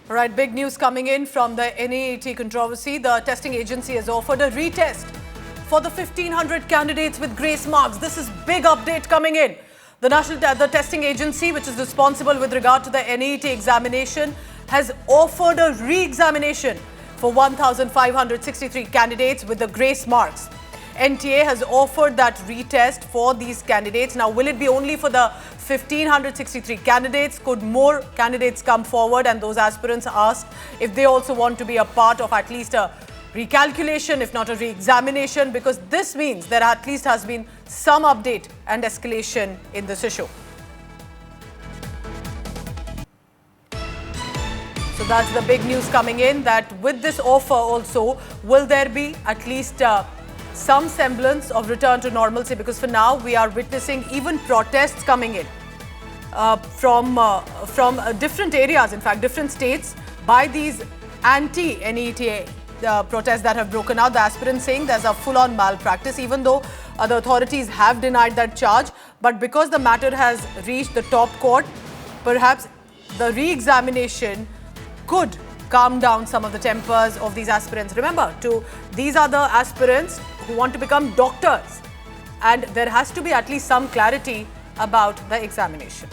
All right, big news coming in from the NEET controversy. The testing agency has offered a retest for the 1,500 candidates with grace marks. This is big update coming in. The testing agency, which is responsible with regard to the NEET examination, has offered a re-examination for 1,563 candidates with the grace marks. NTA has offered that retest for these candidates. Now, will it be only for the 1,563 candidates? Could more candidates come forward and those aspirants ask if they also want to be a part of at least a recalculation, if not a re-examination? Because this means there at least has been some update and escalation in this issue. So that's the big news coming in, that with this offer also, will there be at least some semblance of return to normalcy? Because for now, we are witnessing even protests coming in from different areas, in fact, different states, by these anti-NEET protests that have broken out. The aspirants saying there's a full-on malpractice, even though the authorities have denied that charge. But because the matter has reached the top court, perhaps the re-examination could calm down some of the tempers of these aspirants. Remember, these are the aspirants who want to become doctors, and there has to be at least some clarity about the examination.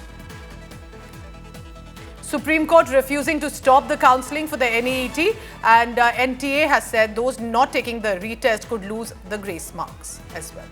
Supreme Court refusing to stop the counselling for the NEET, and NTA has said those not taking the retest could lose the grace marks as well.